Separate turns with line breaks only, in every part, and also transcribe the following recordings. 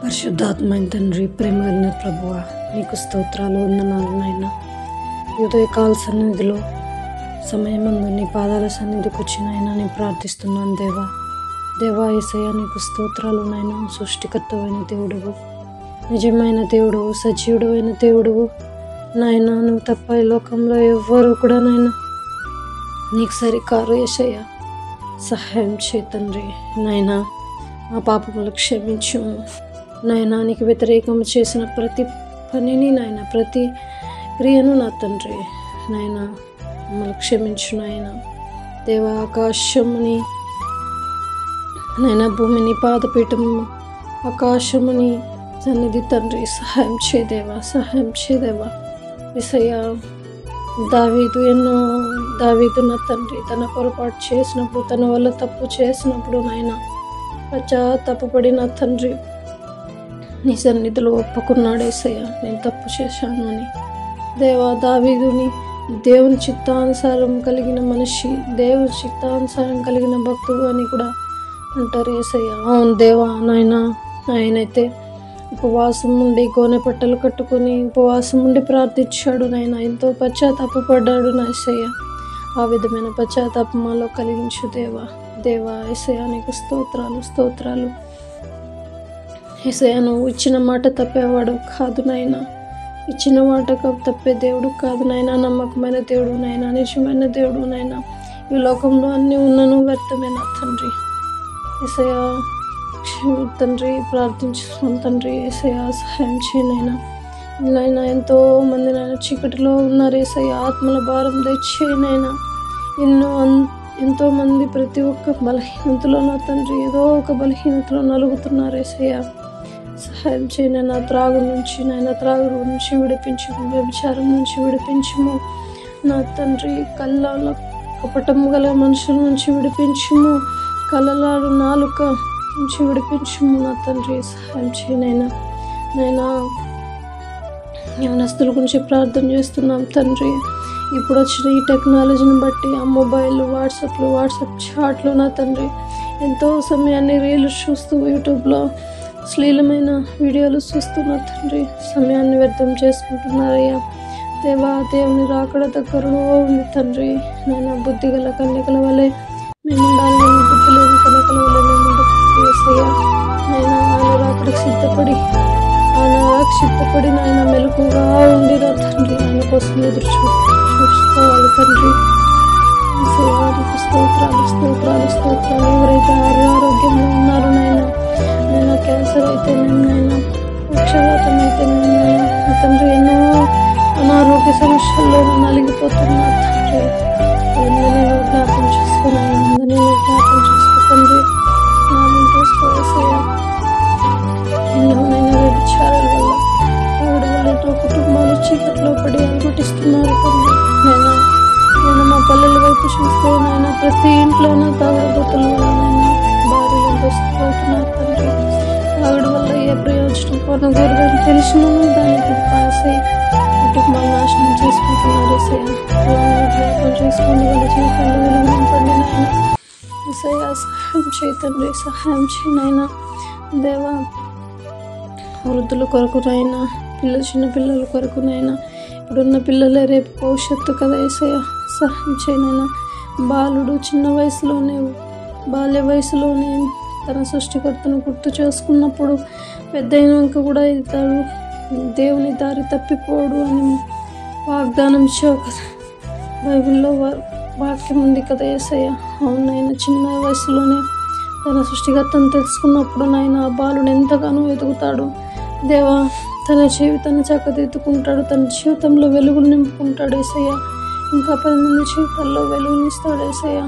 పరిశుద్ధాత్మైన తండ్రి, ప్రేమ కలిగిన ప్రభువ, నీకు స్తోత్రాలు, వందనాలు నాయన. ఉదయకాల సన్నిధిలో సమయమందు నీ పాదాల సన్నిధికి వచ్చిన ఆయన నేను ప్రార్థిస్తున్నాను. దేవా యేసయ్య, నీకు స్తోత్రాలు నాయన. సృష్టికర్తవైన దేవుడువు, నిజమైన దేవుడువు, సజీవుడైన దేవుడువు నాయన. నువ్వు తప్ప ఈ లోకంలో ఎవ్వరు కూడా నాయన నీకు సరికారు. యేసయ్య, సహాయం చేయి తండ్రి నాయన. మా పాపములు క్షమించుము నాయన. నీకు వ్యతిరేకం చేసిన ప్రతి పనిని నాయన, ప్రతి క్రియను నా తండ్రి నాయన మమ్మల్ని క్షమించు నాయన. దేవ, ఆకాశముని నాయన, భూమిని పాదపీఠము, ఆకాశముని సన్నిధి తండ్రి, సహాయం చేదేవా, సహాయం చేదేవా. యేసయ్య, దావీదు నా తండ్రి తన పొరపాటు చేసినప్పుడు, తన వల్ల తప్పు చేసినప్పుడు నాయన పశ్చాత్తాపపడి నా తండ్రి నీ సన్నిధిలో ఒప్పుకున్నాడు. యేసయ్య, నేను తప్పు చేశాను అని. దేవా, దావీదుని దేవుని చిత్తానుసారం కలిగిన మనిషి, దేవుని చిత్తానుసారం కలిగిన భక్తుడు అని కూడా అంటారు. యేసయ్య, అవును దేవా నాయన. ఆయనైతే ఉపవాసం ఉండి గోనె పట్టలు కట్టుకొని ఉపవాసం ఉండి ప్రార్థించాడు నాయన. ఎంతో పశ్చాత్తాపడ్డాడు నా యేసయ్య. ఆ విధమైన పశ్చాత్తాపం మాలో కలిగించు దేవా. యేసయ్య, నీకు స్తోత్రాలు. యేసయ్య, నువ్వు ఇచ్చిన మాట తప్పేవాడు కాదు నాయన. ఇచ్చిన మాట తప్పే దేవుడు కాదు నాయన. నమ్మకమైన దేవుడు నాయన, నిజమైన దేవుడు నాయన. ఈ లోకంలో అన్నీ ఉన్నను వ్యర్థమైన తండ్రి. యేసయ్య, తండ్రి ప్రార్థించున్నాం తండ్రి. యేసయ్య, సహాయం చేయనైనా నాయన. ఎంతో మంది నాయన చీకటిలో ఉన్నారు. యేసయ్య, ఆత్మల భారం దయచేయనైనా. ఎంతో మంది ప్రతి ఒక్క బలహీనతలో నా తండ్రి ఏదో ఒక బలహీనతలో నలుగుతున్నారు. యేసయ్య, సహాయం చేయనైనా. త్రాగుడు నుంచి విడిపించుము, వ్యభిచారం నుంచి విడిపించుము నా తండ్రి. కళ్ళలో కపటము గల మనుషుల నుంచి విడిపించుము, కళ్ళలాడు నాలుక నుంచి విడిపించుము నా తండ్రి. సహాయం చేయనైనా. యవనస్తుల గురించి ప్రార్థన చేస్తున్నాం తండ్రి. ఇప్పుడు వచ్చిన ఈ టెక్నాలజీని బట్టి ఆ మొబైల్, వాట్సాప్ చాట్లు నా తండ్రి ఎంతో సమయాన్ని రీల్స్ చూస్తూ, యూట్యూబ్లో అశ్లీలమైన వీడియోలు చూస్తున్న తండ్రి సమయాన్ని వ్యర్థం చేసుకుంటున్నారయ్యా. దేవా, దేవుని రాకడ దగ్గరలో ఉంది తండ్రి నాయన. బుద్ధి గల కన్యకల వలె మేము ఉండాలి, బుద్ధి లేని కన్యకల వలె మేము ఉండకూడదయ్యా. నేను ఆయన రాకడకు సిద్ధపడి నాయన మెలకుగా ఉండి నా తండ్రి ఆయన కోసం ఎదురు చూసుకోవాలి తండ్రి. స్తోత్రాలు. ఎవరైతే ఆరోగ్యంలో ఉన్నారో నాయన, క్యాన్సర్ అయితే నాయన, పక్షవాతం అయితే నాయన తండ్రి, ఎన్నో అనారోగ్య సమస్యల్లో నలిగిపోతున్నా తండ్రి. అందరినీ జ్ఞాపం చేసుకున్నాను, తండ్రి. జ్ఞాపం చేసుకోవేసయ్యా. ఎన్నోనైనా వ్యభిచారాల వల్ల ఎంతో కుటుంబాలు చీకట్లో పడి అనుకుంటున్నారు తండ్రి. నేను మా పల్లెల వైపు చూస్తే నాయన ప్రతి ఇంట్లోనూ తాగుడుబోతుల వల్ల నాయన భార్యలు అవుతున్నారు తండ్రి. తాగుడు వల్ల ఏ ప్రయోజనం పొందకూడదని తెలిసినను దానికి పాసై కుటుంబాలు నాశనం చేసుకుంటున్నారు. జ్ఞాపం చేసుకోండి, వాళ్ళ జీవితాల్లో వెలుగు నింపండి నాయన. సహాయం చేయి తండ్రి, సహాయం చేయి నాయన. దేవా, వృద్ధుల కొరకునైనా, చిన్న పిల్లల కొరకునైనా, ఇప్పుడున్న పిల్లలే రేపు భవిష్యత్తు కదా యేసయ్య, సహాయం చేయనైనా. బాలుడు బాల్య వయసులోనే తన సృష్టికర్తను గుర్తు చేసుకున్నప్పుడు పెద్ద అయినాక కూడా ఇతడు దేవుని దారి తప్పిపోడు అని వాగ్దానం ఇచ్చావు కదా. బైబిల్లో వాక్యం ఉంది కదా యేసయ్య. అవునైనా చిన్న వయసులోనే తన సృష్టికర్తను తెలుసుకున్నప్పుడు నాయన ఆ బాలుడు ఎంతగానో ఎదుగుతాడు దేవా. తన జీవితాన్ని చక్కదిద్దుకుంటాడు, తన జీవితంలో వెలుగులు నింపుకుంటాడు యేసయ్య. ఇంకా 10 మంది జీవితాల్లో వెలుగునిస్తాడు యేసయ్య.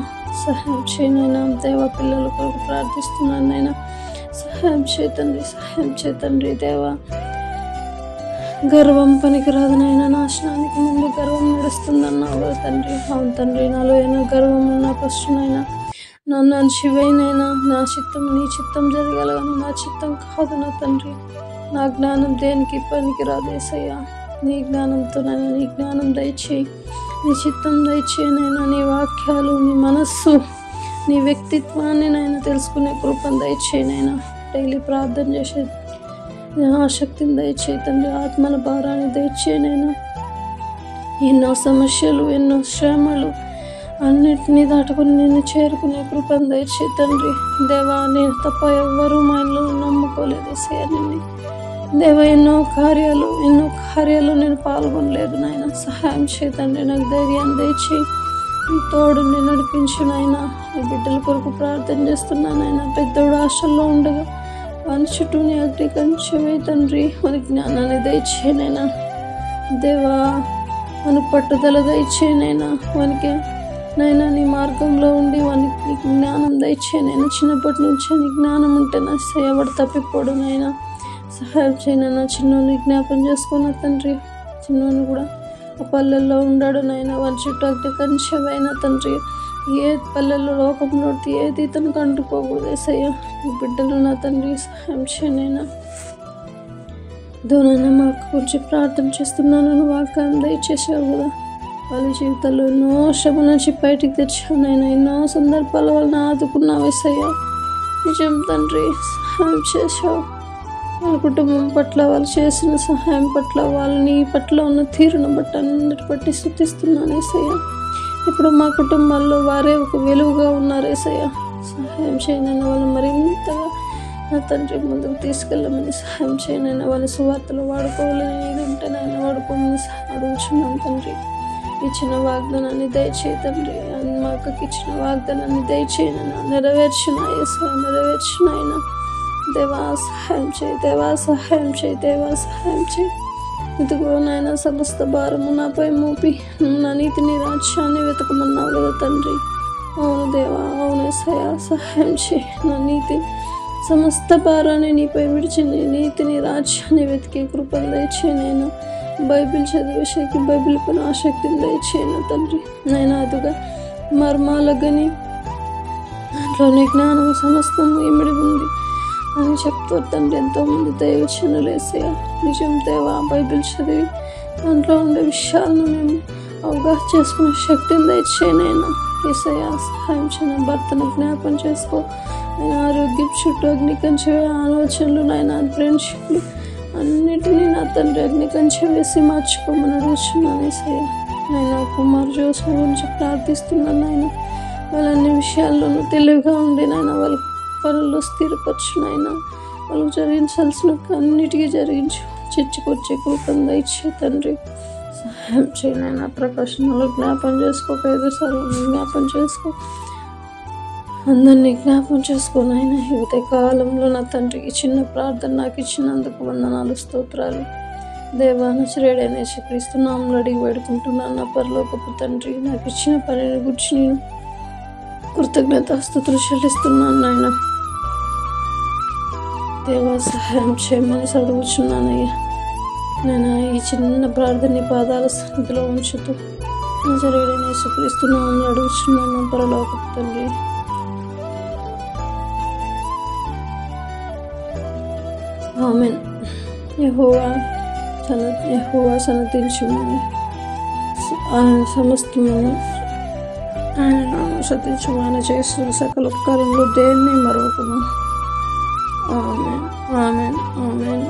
సహాయం చేయనైనా. దేవా, పిల్లల కొరకు ప్రార్థిస్తున్నాను నాయన. సహాయం చేతండ్రి. దేవా, గర్వం పనికిరాదు నాయన. నాశనానికి ముందు గర్వం నడుస్తుందన్నావు కదా తండ్రి. అవును తండ్రి, నాలో అయినా గర్వం ఉన్నా ఫస్ట్ నాయన నన్ను శివైనైనా నా చిత్తం నీ చిత్తం జరగాల, కానీ నా చిత్తం కాదు నా తండ్రి. నా జ్ఞానం దేనికి పనికిరాదు యేసయ్య. నీ జ్ఞానంతో నైనా, నీ జ్ఞానం దయచేయి, నీ చిత్తం దయచేయనైనా. నీ వాక్యాలు, నీ మనస్సు, నీ వ్యక్తిత్వాన్ని నైనా తెలుసుకునే కృపను దయచేయనైనా. డైలీ ప్రార్థన చేసే ఆసక్తిని దయచేయి తండ్రి, ఆత్మల భారాన్ని దయచేయనైనా. ఎన్నో సమస్యలు, ఎన్నో శ్రమలు అన్నిటినీ దాటుకుని నిన్ను చేరుకునే కృపను దయచేయి తండ్రి. దేవా, నేను తప్ప ఎవ్వరూ మా ఇళ్ళలో నమ్ముకోలేదు ఏసయ్య నిన్ను. దేవా, ఎన్నో కార్యాలు నేను పాల్గొనలేదు నాయన. సహాయం చేయి తండ్రి, నాకు ధైర్యాన్ని దయచేయి, తోడుని నడిపించు నాయన. నీ బిడ్డల కొరకు ప్రార్థన చేస్తున్నానైనా. పెద్దోడు హాస్టల్లో ఉండగా వాని చుట్టూ నీ అగ్ని కంచె తండ్రి, వానికి జ్ఞానాన్ని దయచేయనైనా. దేవా, మనకు పట్టుదల దయచేయనైనా. వానికి నైనా నీ మార్గంలో ఉండి వానికి నీకు జ్ఞానం దయచేయనైనా. చిన్నప్పటి నుంచి నీ జ్ఞానం ఉంటే నా సేవడు తప్పిపోడు నాయన. సహాయం చేయనైనా. చిన్నోని జ్ఞాపం చేసుకున్న తండ్రి, చిన్నోని కూడా ఆ పల్లెల్లో ఉండాడు నాయన. వారి చుట్టూ అగ్ని కంచెవైన తండ్రి. ఏ పల్లెల్లో లోకంలో ఏది ఇతను కంటుకోకూడదు ఏసయ్య. ఈ బిడ్డలు నా తండ్రి సహాయం చేయనైనా. దోనైనా మా అక్క గురించి ప్రార్థన చేస్తున్నాను. వాగ్దానం దయచేసావు కదా. వాళ్ళ జీవితాల్లో ఎన్నో శ్రమ నుంచి బయటికి తెచ్చానైనా. ఎన్నో సందర్భాల వలన ఆదుకున్నావు ఏసయ్య. నిజం తండ్రి, సహాయం చేసావు. వాళ్ళ కుటుంబం పట్ల, వాళ్ళు చేసిన సహాయం పట్ల, వాళ్ళని పట్ల ఉన్న తీరును బట్టి అన్నిటి బట్టి స్తుతిస్తున్నాను ఏసయ్య. ఇప్పుడు మా కుటుంబాల్లో వారే ఒక వెలుగుగా ఉన్నారు ఏసయ్య. సహాయం చేయనైనా. వాళ్ళు మరింతగా నా తండ్రి ముందుకు తీసుకెళ్ళమని సహాయం చేయనైనా. వాళ్ళ సువార్తలు వాడుకోవాలని ఇది ఉంటేనైనా వాడుకోమని అడుగుచున్నాను తండ్రి. ఇచ్చిన వాగ్దానాన్ని దయచేయి తండ్రి. మా అక్కకి ఇచ్చిన వాగ్దానాన్ని దయచేయనైనా. నెరవేర్చిన ఏసయ్య, నెరవేర్చినైనా. దేవా సహాయం చేయి, దేవా సహాయం చేయి, దేవా సహాయం చేయి. ఇదిగో నాయన, సమస్త భారము నాపై మోపి నా నీతిని రాజ్యాన్ని వెతకమన్నావు కదా తండ్రి. అవును దేవా, అవును ఏసయ్య, సహాయం చేయి. నా నీతి సమస్త భారాన్ని నీపై విడిచి నీ నీతిని రాజ్యాన్ని వెతికే కృపను దయచేయనైనా. బైబిల్ చదివే శక్తి, బైబిల్ పైన ఆసక్తిని దయచేయను తండ్రి. నైనా అదుగా మర్మాలగని దాంట్లోనే జ్ఞానం సమస్తము ఇమిడి ఉంది అని చెప్తారు తండ్రి ఎంతోమంది దైవజనులు ఏసయ్య. నిజం దేవా, బైబిల్ చదివి దాంట్లో ఉండే విషయాలను మేము అవగాహన చేసుకునే శక్తిని దయచేయనైనా. ఏసయ్య సహాయం చేయను. భర్తను జ్ఞాపం చేసుకో. ఆయన ఆరోగ్యం చుట్టూ అగ్ని కంచె ఆలోచనలు, నాయన ఫ్రెండ్షిప్లు అన్నిటినీ నా తండ్రి అగ్ని కంచె వేసి మార్చుకోమని అడుగుతున్నాను ఏసయ్య. నేను కుమార్ జోసఫ్ గురించి ప్రార్థిస్తున్నాను ఆయన. వాళ్ళన్ని విషయాల్లోనూ తెలివిగా ఉండి నాయన వాళ్ళ పనుల్లో స్థిరపరచు నాయన. వాళ్ళకు జరిగించాల్సిన అన్నిటికీ జరిగించు. చర్చకొచ్చే కృపను దయచే తండ్రి. సహాయం చేయనైనా. ప్రకాశంలో జ్ఞాపం చేసుకో, పేదసార్లు జ్ఞాపం చేసుకో, అందరినీ జ్ఞాపం చేసుకోనైనా. యువత కాలంలో నా తండ్రికి చిన్న ప్రార్థన నాకు ఇచ్చినందుకు వందనాలు, స్తోత్రాలు. దేవా, నజరేయుడైన యేసుక్రీస్తు నామములో అడిగి వేడుకుంటున్నాను నా పరలోకపు తండ్రి. నాకు ఇచ్చిన పనిని గురించి నేను కృతజ్ఞతాస్తుతులు చెల్లిస్తున్నాను నాయన. దేవా సహాయం చేయమని అడుగుచున్నానయ్యా. నేను ఈ చిన్న ప్రార్థన పాదాల సన్నిధిలో ఉంచుతూ నజరేయుడైన యేసుక్రీస్తు నామములో అడుగుచున్నాను పరలోకపు తండ్రి. ఆమేన్. యెహోవా సన్నతించుమని సమస్తమును ఆయన సతించు. ఆయన చేస్తున్న సకల ఉపకారంలో దేన్ని మరొకము. ఆమేన్, ఆమేన్, ఆమేన్.